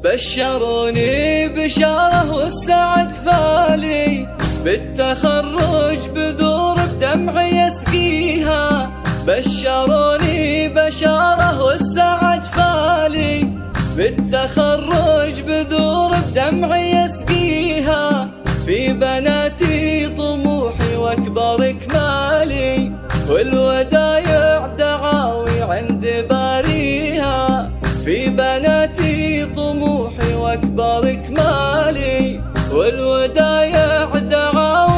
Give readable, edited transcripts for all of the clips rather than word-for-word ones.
بشروني بشارة والسعد فالي، بالتخرج بذور بدمع يسقيها. بشروني بشارة والسعد فالي، بالتخرج بذور بدمع يسقيها. في بناتي طموحي واكبر كمالي، والودايع دعاوي عند باريها. في بناتي طموحي واكبر كمالي، والودايع دعاوي.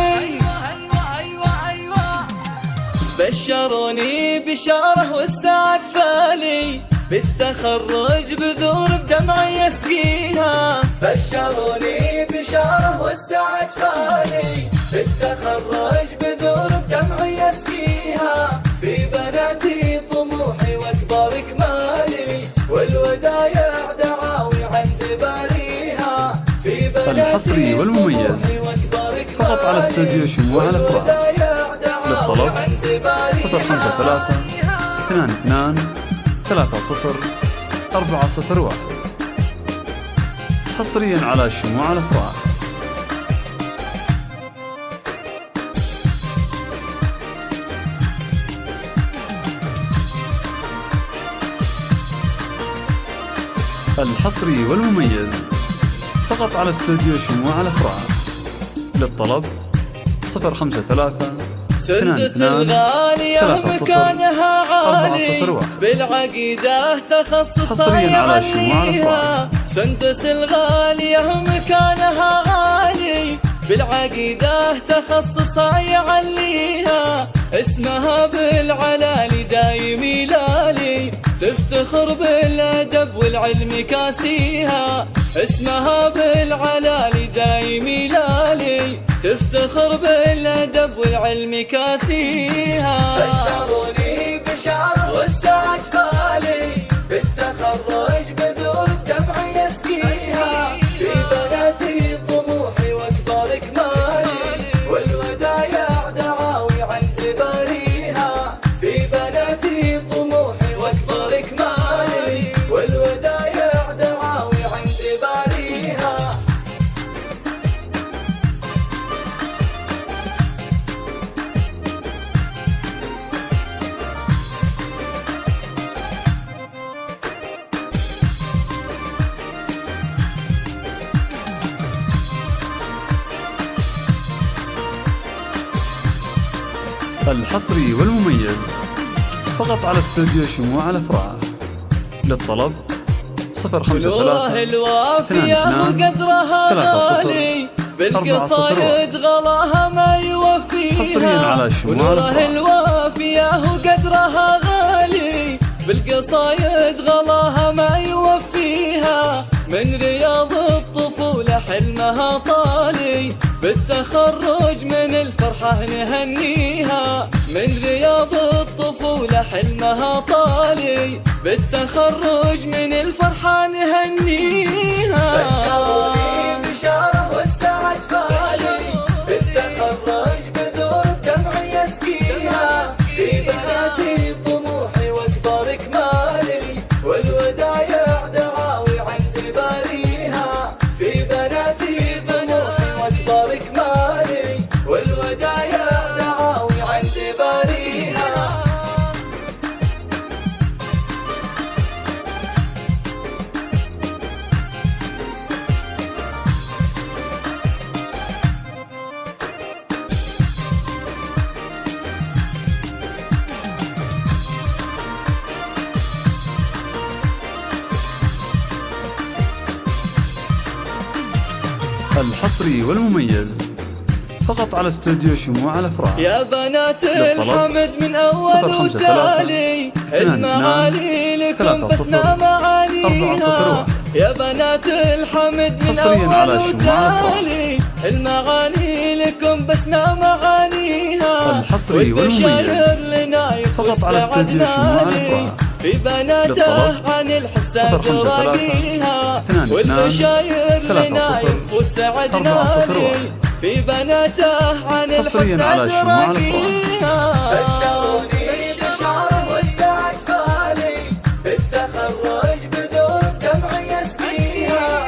بشروني بشارة والسعد فالي، بالتخرج بذور بدمع يسقيها. بشروني بشارة والسعد فالي، بالتخرج بذور بدمع يسقيها. في بناتي طموحي واكبر كمالي، والودايع دعاوي عند باريها. في الحصري والمميز فقط على استوديو شموع الأفراح. للطلب 053 22 30 401، حصريا على شموع الأفراح. الحصري والمميز فقط على استوديو شموع الأفراح. للطلب 053 سندس الغالية مكانها عالي، بالعقيدة تخصصها يعليها. سندس الغالية مكانها عالي، بالعقيدة تخصصها يعليها. اسمها بالعلالي دايم يلالي، تفتخر بالأدب والعلم كاسيها. اسمها بالعلالي دايم يلالي، تفتخر بالأدب والعلم كاسيها. بشروني بشارة والسعد فالي، بالتخرج بذور بدمع يسقيها. في بناتي طموحي واكبر كمالي، والودايع دعاوي عند باريها. في بناتي طموحي واكبر كمالي، والودايع دعاوي عند باريها. الحصري والمميز فقط على استوديو شموع الأفراح. للطلب 053 الوافية وقدرها غالي، بالقصايد غلاها ما يوفيها. حصريا على شموع الأفراح. الوافية وقدرها غالي، بالقصايد غلاها ما يوفيها. من رياض الطفولة حلمها طالي، بالتخرج من الفرحة نهنيها. من رياض الطفولة حلمها طالي، بالتخرج من الفرحة نهنيها. بشروني بشارة والسعد فالي، بالتخرج بذور بدمع يسقيها. في بناتي طموحي واكبر كمالي، والودايع دعاوي عند باريها. في بناتي طموحي واكبر كمالي، والودايع دعاوي عند باريها. الحصري والمميز فقط على استوديو شموع الأفراح. يا بنات الحمد من أول وتالي، المعالي لكم بسنا معانيها. يا بنات الحمد من أول وتالي، المعاني لكم بسنا معانيها. الحصري والمميز فقط على استوديو شموع الأفراح. في بناته عن الحساد راقيها، والبشاير لنايف والسعد نادي. في بناته عن الحساد راقيها. بشروني بشارة والسعد فالي، بالتخرج بذور بدمع يسقيها.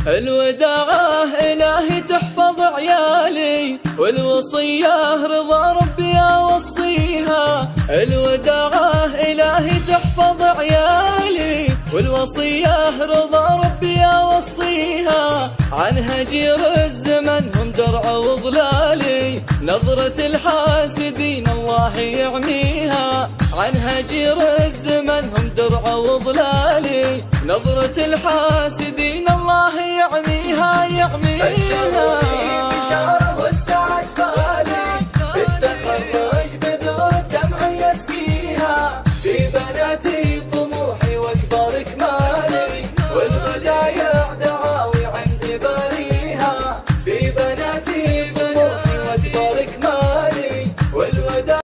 الوداعة إلهي تحفظ عيالي، والوصية رضا ربي أوصيها. الوداعة إلهي تحفظ عيالي، والوصية رضا ربي أوصيها. عن هجير الزمن هم درع وظلالي، نظرة الحاسدين الله يعميها. عن هجير الزمن هم درع وظلالي، نظرة الحاسدين الله يعميها.